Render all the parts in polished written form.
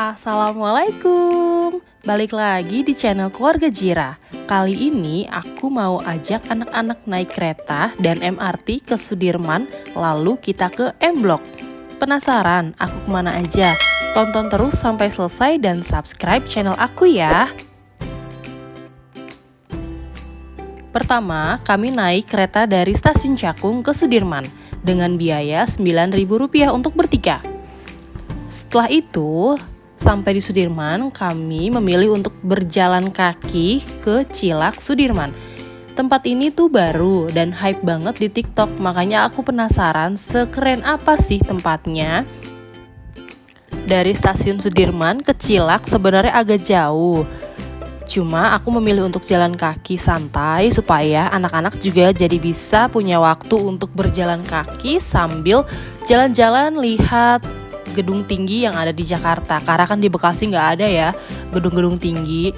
Assalamualaikum, balik lagi di channel Keluarga Jira. Kali ini aku mau ajak anak-anak naik kereta dan MRT ke Sudirman, lalu kita ke M Block. Penasaran aku kemana aja? Tonton terus sampai selesai dan subscribe channel aku ya. Pertama, kami naik kereta dari stasiun Cakung ke Sudirman dengan biaya Rp9.000 untuk bertiga. Setelah itu, sampai di Sudirman, kami memilih untuk berjalan kaki ke Cilak Sudirman. Tempat ini tuh baru dan hype banget di TikTok, makanya aku penasaran sekeren apa sih tempatnya. Dari stasiun Sudirman ke Cilak sebenarnya agak jauh. Cuma aku memilih untuk jalan kaki santai supaya anak-anak juga jadi bisa punya waktu untuk berjalan kaki sambil jalan-jalan lihat gedung tinggi yang ada di Jakarta, karena kan di Bekasi nggak ada ya gedung-gedung tinggi.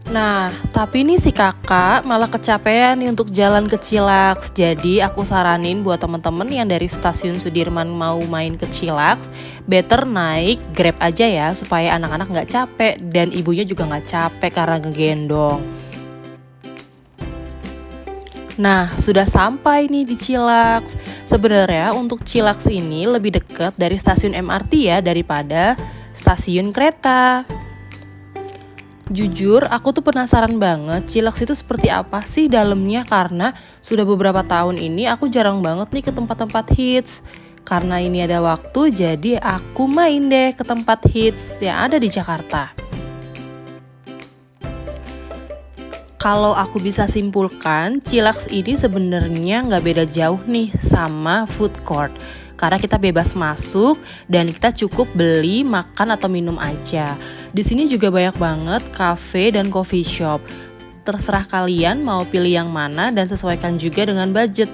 Nah, tapi nih si kakak malah kecapean nih untuk jalan ke Cilaks. Jadi aku saranin buat temen-temen yang dari stasiun Sudirman mau main ke Cilaks, better naik Grab aja ya, supaya anak-anak nggak capek dan ibunya juga nggak capek karena ngegendong. Nah, sudah sampai nih di Cilaks. Sebenarnya untuk Cilaks ini lebih dekat dari stasiun MRT ya daripada stasiun kereta. Jujur, aku tuh penasaran banget Cilaks itu seperti apa sih dalamnya, karena sudah beberapa tahun ini aku jarang banget nih ke tempat-tempat hits. Karena ini ada waktu, jadi aku main deh ke tempat hits yang ada di Jakarta. Kalau aku bisa simpulkan, Cilaks ini sebenarnya nggak beda jauh nih sama food court. Karena kita bebas masuk dan kita cukup beli, makan atau minum aja. Di sini juga banyak banget cafe dan coffee shop. Terserah kalian mau pilih yang mana dan sesuaikan juga dengan budget.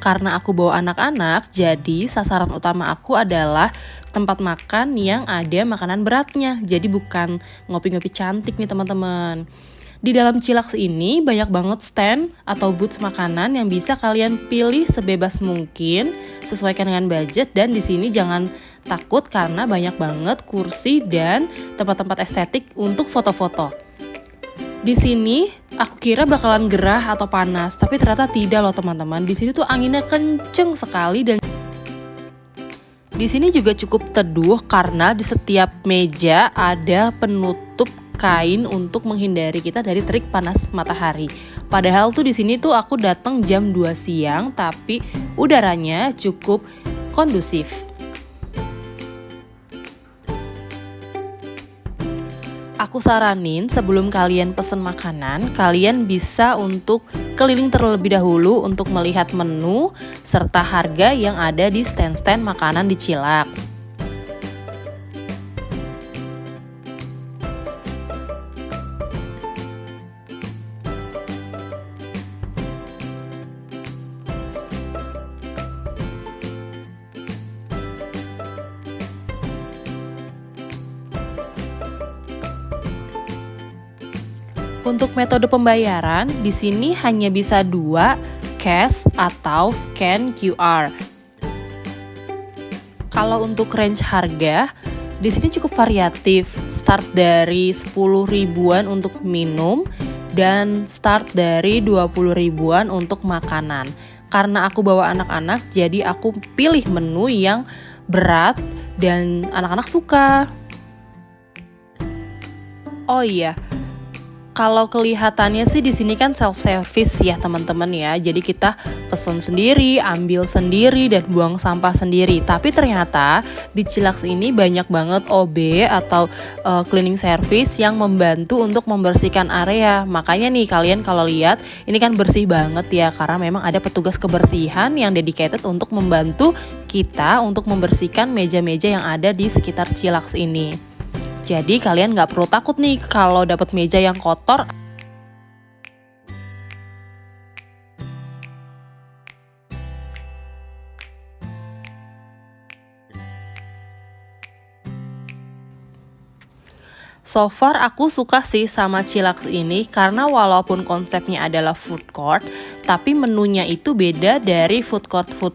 Karena aku bawa anak-anak, jadi sasaran utama aku adalah tempat makan yang ada makanan beratnya. Jadi bukan ngopi-ngopi cantik nih teman-teman. Di dalam Cilaks ini banyak banget stand atau booth makanan yang bisa kalian pilih sebebas mungkin, sesuaikan dengan budget. Dan di sini jangan takut karena banyak banget kursi dan tempat-tempat estetik untuk foto-foto. Di sini aku kira bakalan gerah atau panas, tapi ternyata tidak loh teman-teman. Di sini tuh anginnya kenceng sekali dan di sini juga cukup teduh karena di setiap meja ada penutup kain untuk menghindari kita dari terik panas matahari. Padahal tuh di sini tuh aku datang jam 2 siang, tapi udaranya cukup kondusif. Aku saranin sebelum kalian pesen makanan, kalian bisa untuk keliling terlebih dahulu untuk melihat menu serta harga yang ada di stand-stand makanan di Cilaks. Untuk metode pembayaran, di sini hanya bisa 2, cash atau scan QR. Kalau untuk range harga, di sini cukup variatif. Start dari 10 ribuan untuk minum dan start dari 20 ribuan untuk makanan. Karena aku bawa anak-anak, jadi aku pilih menu yang berat dan anak-anak suka. Oh iya, kalau kelihatannya sih di sini kan self service ya teman-teman ya. Jadi kita pesen sendiri, ambil sendiri dan buang sampah sendiri. Tapi ternyata di Cilaks ini banyak banget OB atau cleaning service yang membantu untuk membersihkan area. Makanya nih kalian kalau lihat ini kan bersih banget ya, karena memang ada petugas kebersihan yang dedicated untuk membantu kita untuk membersihkan meja-meja yang ada di sekitar Cilaks ini. Jadi kalian nggak perlu takut nih kalau dapat meja yang kotor. So far aku suka sih sama Cilaks ini karena walaupun konsepnya adalah food court, tapi menunya itu beda dari food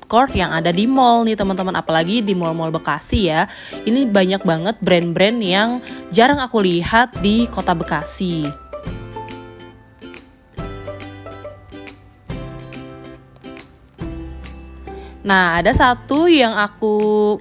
court yang ada di mall nih teman-teman, apalagi di mall-mall Bekasi ya. Ini banyak banget brand-brand yang jarang aku lihat di kota Bekasi. Nah, ada satu yang aku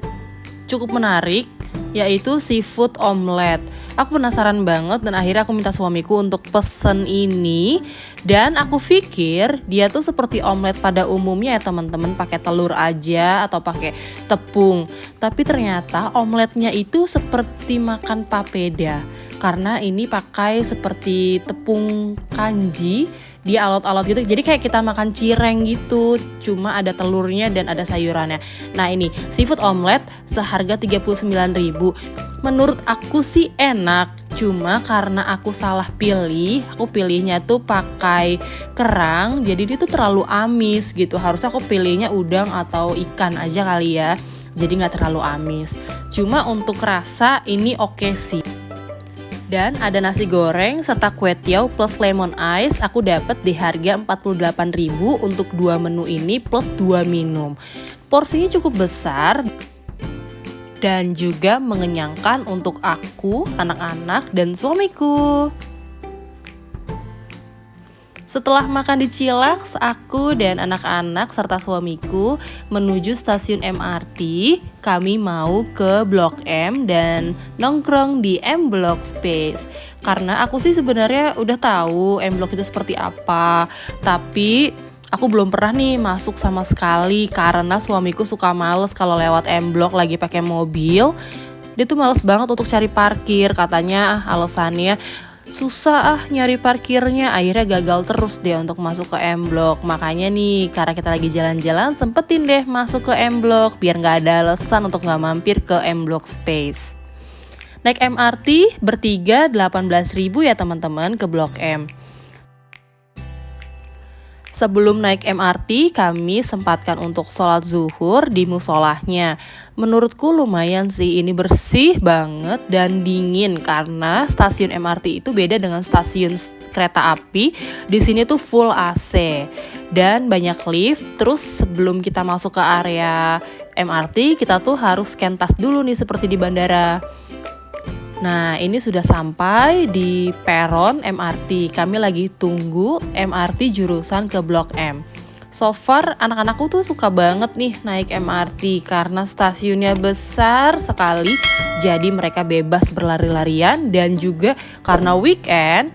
cukup menarik, yaitu seafood omelet. Aku penasaran banget dan akhirnya aku minta suamiku untuk pesen ini. Dan aku pikir dia tuh seperti omelet pada umumnya ya teman-teman, pakai telur aja atau pakai tepung. Tapi ternyata omeletnya itu seperti makan papeda, karena ini pakai seperti tepung kanji, dia alot-alot gitu, jadi kayak kita makan cireng gitu, cuma ada telurnya dan ada sayurannya. Nah ini seafood omelet seharga 39.000. Menurut aku sih enak, cuma karena aku salah pilih, aku pilihnya tuh pakai kerang, jadi dia tuh terlalu amis gitu. Harusnya aku pilihnya udang atau ikan aja kali ya, jadi gak terlalu amis. Cuma untuk rasa ini oke sih. Dan ada nasi goreng serta kue tiaw plus lemon ice, aku dapat di harga 48.000 untuk 2 menu ini plus 2 minum. Porsinya cukup besar dan juga mengenyangkan untuk aku, anak-anak, dan suamiku. Setelah makan di Cilax, aku dan anak-anak serta suamiku menuju stasiun MRT. Kami mau ke Blok M dan nongkrong di M Block Space. Karena aku sih sebenarnya udah tahu M Block itu seperti apa, tapi aku belum pernah nih masuk sama sekali karena suamiku suka males kalau lewat M Block lagi pakai mobil. Dia tuh males banget untuk cari parkir, katanya alasannya susah nyari parkirnya, akhirnya gagal terus deh untuk masuk ke M Block. Makanya nih, karena kita lagi jalan-jalan, sempetin deh masuk ke M Block biar gak ada alasan untuk gak mampir ke M Block Space. Naik MRT bertiga 18.000 ya teman-teman ke Blok M. Sebelum naik MRT, kami sempatkan untuk sholat zuhur di musolahnya. Menurutku lumayan sih, ini bersih banget dan dingin karena stasiun MRT itu beda dengan stasiun kereta api. Di sini tuh full AC dan banyak lift. Terus sebelum kita masuk ke area MRT, kita tuh harus scan tas dulu nih seperti di bandara. Nah, ini sudah sampai di peron MRT. Kami lagi tunggu MRT jurusan ke Blok M. So far, anak-anakku tuh suka banget nih naik MRT karena stasiunnya besar sekali. Jadi mereka bebas berlari-larian dan juga karena weekend,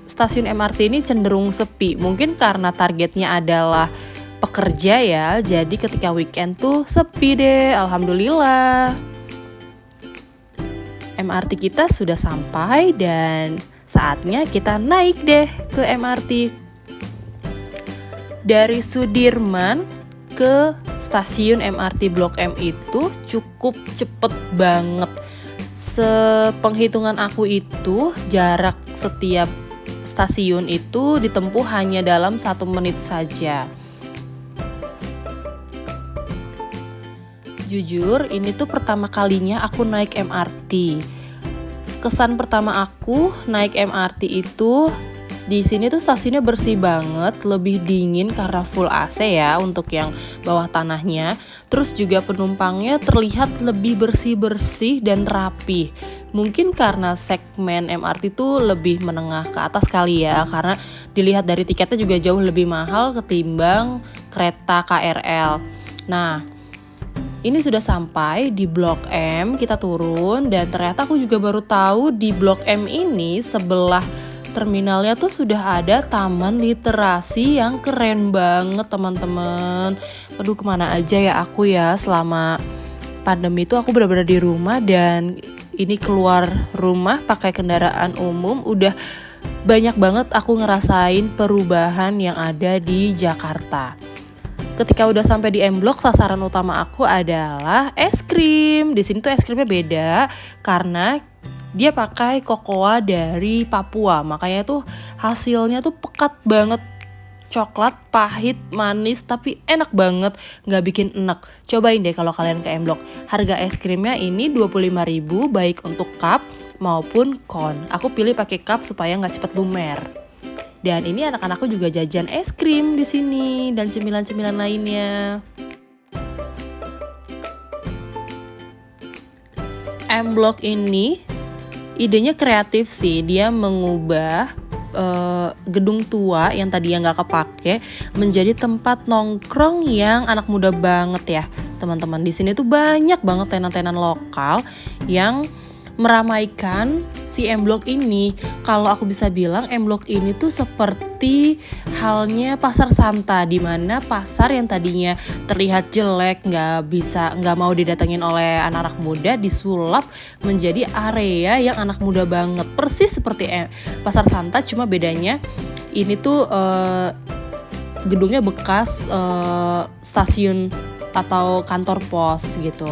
stasiun MRT ini cenderung sepi. Mungkin karena targetnya adalah pekerja ya. Jadi ketika weekend tuh sepi deh, alhamdulillah. MRT kita sudah sampai dan saatnya kita naik deh ke MRT. Dari Sudirman ke stasiun MRT Blok M itu cukup cepet banget. Sepenghitungan aku itu jarak setiap stasiun itu ditempuh hanya dalam 1 menit saja. Jujur, ini tuh pertama kalinya aku naik MRT. Kesan pertama aku naik MRT itu di sini tuh stasiunnya bersih banget, lebih dingin karena full AC ya untuk yang bawah tanahnya. Terus juga penumpangnya terlihat lebih bersih-bersih dan rapi. Mungkin karena segmen MRT tuh lebih menengah ke atas kali ya, karena dilihat dari tiketnya juga jauh lebih mahal ketimbang kereta KRL. Nah, ini sudah sampai di Blok M, kita turun dan ternyata aku juga baru tahu di Blok M ini sebelah terminalnya tuh sudah ada taman literasi yang keren banget teman-teman. Aduh, kemana aja ya aku ya selama pandemi itu aku benar-benar di rumah dan ini keluar rumah pakai kendaraan umum udah banyak banget aku ngerasain perubahan yang ada di Jakarta. Ketika udah sampai di M Block, sasaran utama aku adalah es krim. Di sini tuh es krimnya beda karena dia pakai kokoa dari Papua. Makanya tuh hasilnya tuh pekat banget. Coklat, pahit, manis, tapi enak banget. Nggak bikin enek. Cobain deh kalau kalian ke M Block. Harga es krimnya ini 25.000 baik untuk cup maupun cone. Aku pilih pakai cup supaya nggak cepet lumer. Dan ini anak-anakku juga jajan es krim di sini dan cemilan-cemilan lainnya. M Block ini idenya kreatif sih, dia mengubah gedung tua yang tadinya nggak kepake menjadi tempat nongkrong yang anak muda banget ya teman-teman. Di sini tuh banyak banget tenan-tenan lokal yang meramaikan si M Block ini. Kalau aku bisa bilang M Block ini tuh seperti halnya pasar Santa, di mana pasar yang tadinya terlihat jelek, nggak mau didatengin oleh anak-anak muda, disulap menjadi area yang anak muda banget. Persis seperti pasar Santa, cuma bedanya ini tuh gedungnya bekas stasiun atau kantor pos gitu.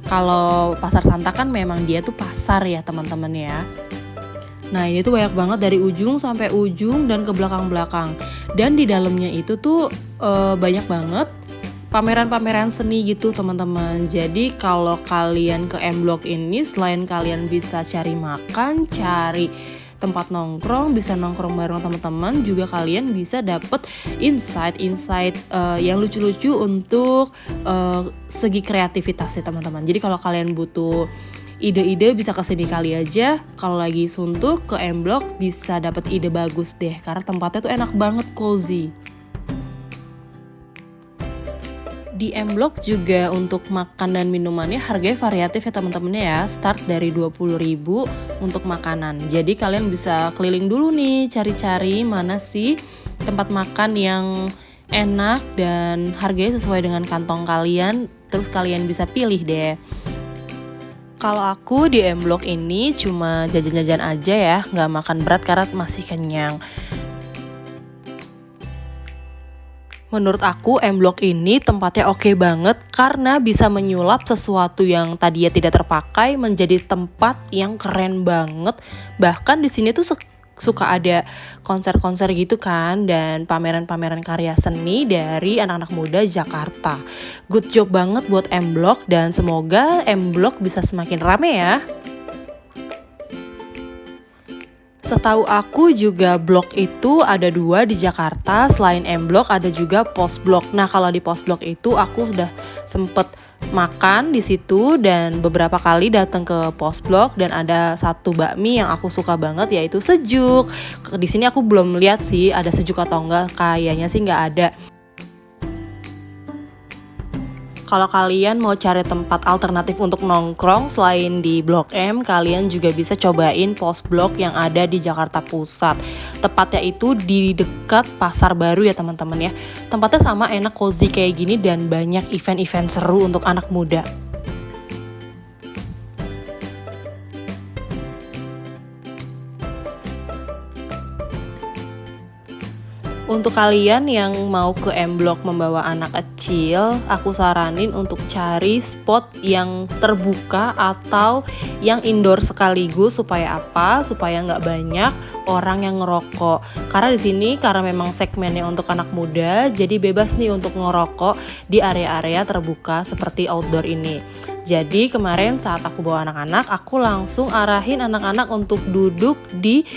Kalau pasar Santa kan memang dia tuh pasar ya teman-teman ya. Nah ini tuh banyak banget dari ujung sampai ujung dan ke belakang-belakang. Dan di dalamnya itu tuh banyak banget pameran-pameran seni gitu teman-teman. Jadi kalau kalian ke M Block ini, selain kalian bisa cari makan, cari tempat nongkrong, bisa nongkrong bareng teman-teman, juga kalian bisa dapet insight yang lucu-lucu untuk segi kreativitas ya teman-teman. Jadi kalau kalian butuh ide-ide bisa kesini kali aja. Kalau lagi suntuk ke M Block bisa dapet ide bagus deh, karena tempatnya tuh enak banget, cozy. Di M Block juga untuk makan dan minumannya harganya variatif ya teman-temannya ya. Start dari 20.000 untuk makanan. Jadi kalian bisa keliling dulu nih, cari-cari mana sih tempat makan yang enak dan harganya sesuai dengan kantong kalian. Terus kalian bisa pilih deh. Kalau aku di M Block ini cuma jajan-jajan aja ya, nggak makan berat karena masih kenyang. Menurut aku M Block ini tempatnya oke banget karena bisa menyulap sesuatu yang tadinya tidak terpakai menjadi tempat yang keren banget. Bahkan di sini tuh suka ada konser-konser gitu kan, dan pameran-pameran karya seni dari anak-anak muda Jakarta. Good job banget buat M Block dan semoga M Block bisa semakin rame ya. Setahu aku juga blok itu ada 2 di Jakarta. Selain M Block ada juga Post Block. Nah kalau di Post Block itu aku sudah sempet makan di situ dan beberapa kali datang ke Post Block, dan ada satu bakmi yang aku suka banget yaitu sejuk. Di sini aku belum lihat sih ada sejuk atau enggak, kayaknya sih nggak ada. Kalau kalian mau cari tempat alternatif untuk nongkrong selain di Blok M, kalian juga bisa cobain Post Block yang ada di Jakarta Pusat. Tepatnya itu di dekat Pasar Baru ya teman-teman ya. Tempatnya sama, enak, cozy kayak gini, dan banyak event-event seru untuk anak muda. Untuk kalian yang mau ke M Block membawa anak kecil, aku saranin untuk cari spot yang terbuka atau yang indoor sekaligus. Supaya apa? Supaya nggak banyak orang yang ngerokok. Karena di sini karena memang segmennya untuk anak muda, jadi bebas nih untuk ngerokok di area-area terbuka seperti outdoor ini. Jadi kemarin saat aku bawa anak-anak, aku langsung arahin anak-anak untuk duduk di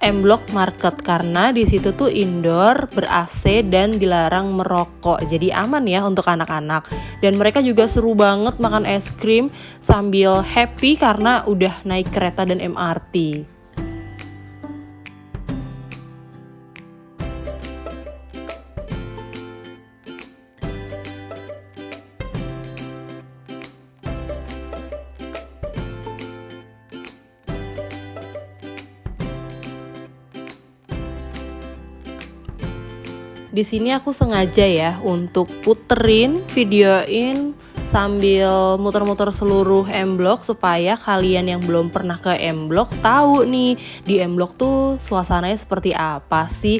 M Block Market karena di situ tuh indoor, ber-AC dan dilarang merokok. Jadi aman ya untuk anak-anak. Dan mereka juga seru banget makan es krim sambil happy karena udah naik kereta dan MRT. Di sini aku sengaja ya untuk puterin, videoin sambil muter-muter seluruh M Block supaya kalian yang belum pernah ke M Block tahu nih di M Block tuh suasananya seperti apa sih.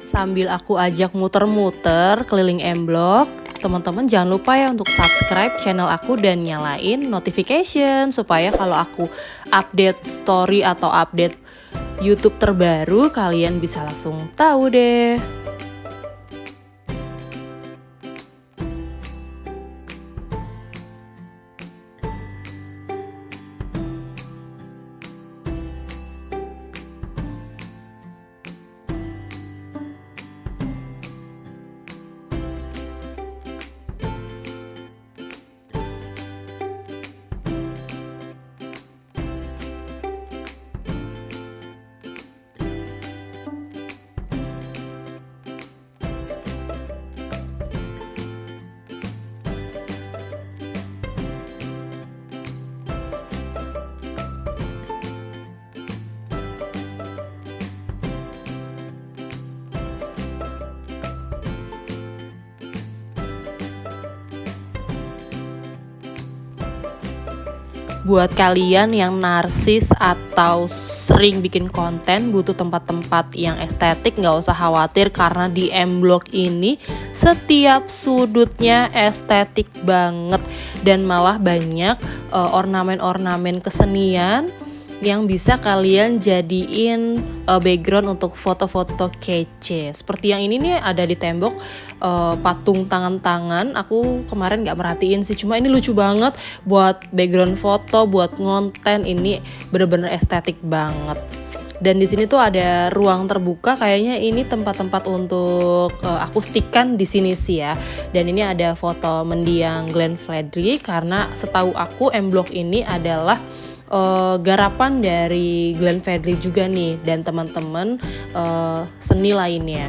Sambil aku ajak muter-muter keliling M Block, teman-teman jangan lupa ya untuk subscribe channel aku dan nyalain notification supaya kalau aku update story atau update YouTube terbaru, kalian bisa langsung tahu deh. Buat kalian yang narsis atau sering bikin konten butuh tempat-tempat yang estetik, nggak usah khawatir karena di M Block ini setiap sudutnya estetik banget dan malah banyak ornamen-ornamen kesenian yang bisa kalian jadiin background untuk foto-foto kece. Seperti yang ini nih ada di tembok patung tangan-tangan. Aku kemarin nggak merhatiin sih, cuma ini lucu banget buat background foto, buat ngonten. Ini bener-bener estetik banget. Dan di sini tuh ada ruang terbuka, kayaknya ini tempat-tempat untuk akustikan di sini sih ya. Dan ini ada foto mendiang Glenn Fredly karena setahu aku M Block ini adalah garapan dari Glenn Fredly juga nih dan teman-teman seni lainnya.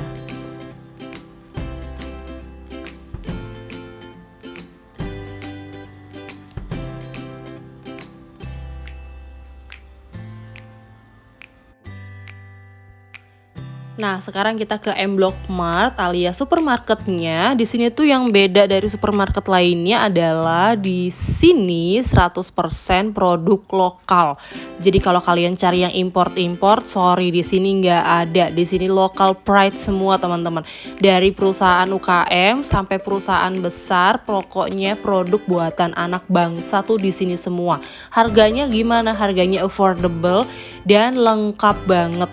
Nah, sekarang kita ke M Block Mart alias supermarketnya. Di sini tuh yang beda dari supermarket lainnya adalah di sini 100% produk lokal. Jadi kalau kalian cari yang import-import, sorry di sini nggak ada. Di sini local pride semua teman-teman. Dari perusahaan UKM sampai perusahaan besar, pokoknya produk buatan anak bangsa tuh di sini semua. Harganya gimana? Harganya affordable dan lengkap banget.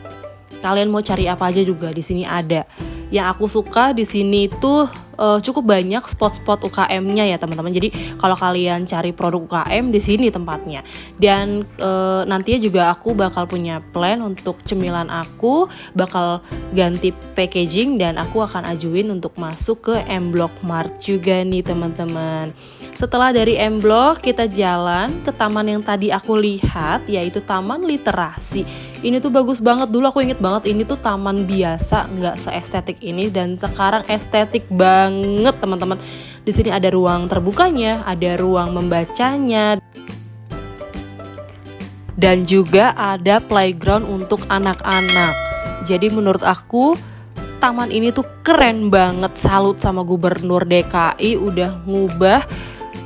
Kalian mau cari apa aja juga di sini ada. Yang aku suka di sini tuh cukup banyak spot-spot UKM-nya ya teman-teman. Jadi kalau kalian cari produk UKM di sini tempatnya. Dan nantinya juga aku bakal punya plan untuk cemilan aku, bakal ganti packaging dan aku akan ajuin untuk masuk ke M Block Mart juga nih teman-teman. Setelah dari M Block kita jalan ke taman yang tadi aku lihat, yaitu Taman Literasi. Ini tuh bagus banget, dulu aku inget banget ini tuh taman biasa, nggak seestetik ini dan sekarang estetik banget teman-teman. Di sini ada ruang terbukanya, ada ruang membacanya, dan juga ada playground untuk anak-anak. Jadi menurut aku taman ini tuh keren banget, salut sama Gubernur DKI udah ngubah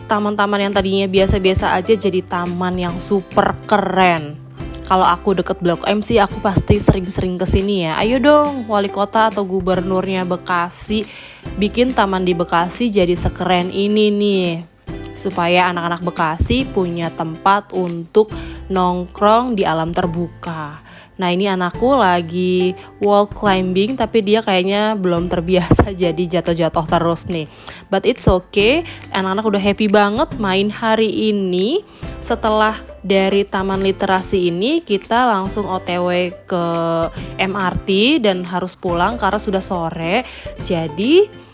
taman-taman yang tadinya biasa-biasa aja jadi taman yang super keren. Kalau aku deket Blok M sih aku pasti sering-sering kesini ya. Ayo dong wali kota atau gubernurnya Bekasi bikin taman di Bekasi jadi sekeren ini nih. Supaya anak-anak Bekasi punya tempat untuk nongkrong di alam terbuka. Nah ini anakku lagi wall climbing tapi dia kayaknya belum terbiasa jadi jatuh-jatuh terus nih. But it's okay, anak-anak udah happy banget main hari ini. Setelah dari Taman Literasi ini kita langsung OTW ke MRT dan harus pulang karena sudah sore. Jadi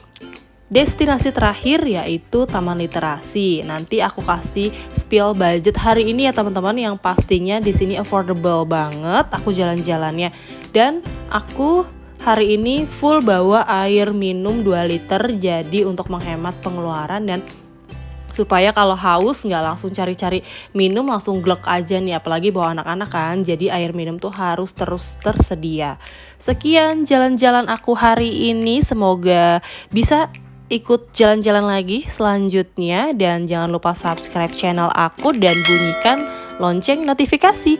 destinasi terakhir yaitu Taman Literasi. Nanti aku kasih spill budget hari ini ya teman-teman, yang pastinya di sini affordable banget aku jalan-jalannya. Dan aku hari ini full bawa air minum 2 liter jadi untuk menghemat pengeluaran dan supaya kalau haus nggak langsung cari-cari minum, langsung glek aja nih, apalagi bawa anak-anak kan, jadi air minum tuh harus terus tersedia. Sekian jalan-jalan aku hari ini, semoga bisa ikut jalan-jalan lagi selanjutnya dan jangan lupa subscribe channel aku dan bunyikan lonceng notifikasi.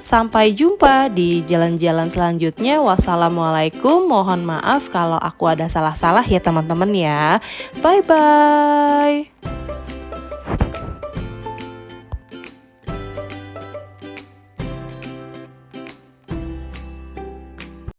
Sampai jumpa di jalan-jalan selanjutnya. Wassalamualaikum. Mohon maaf kalau aku ada salah-salah ya teman-teman ya. Bye bye.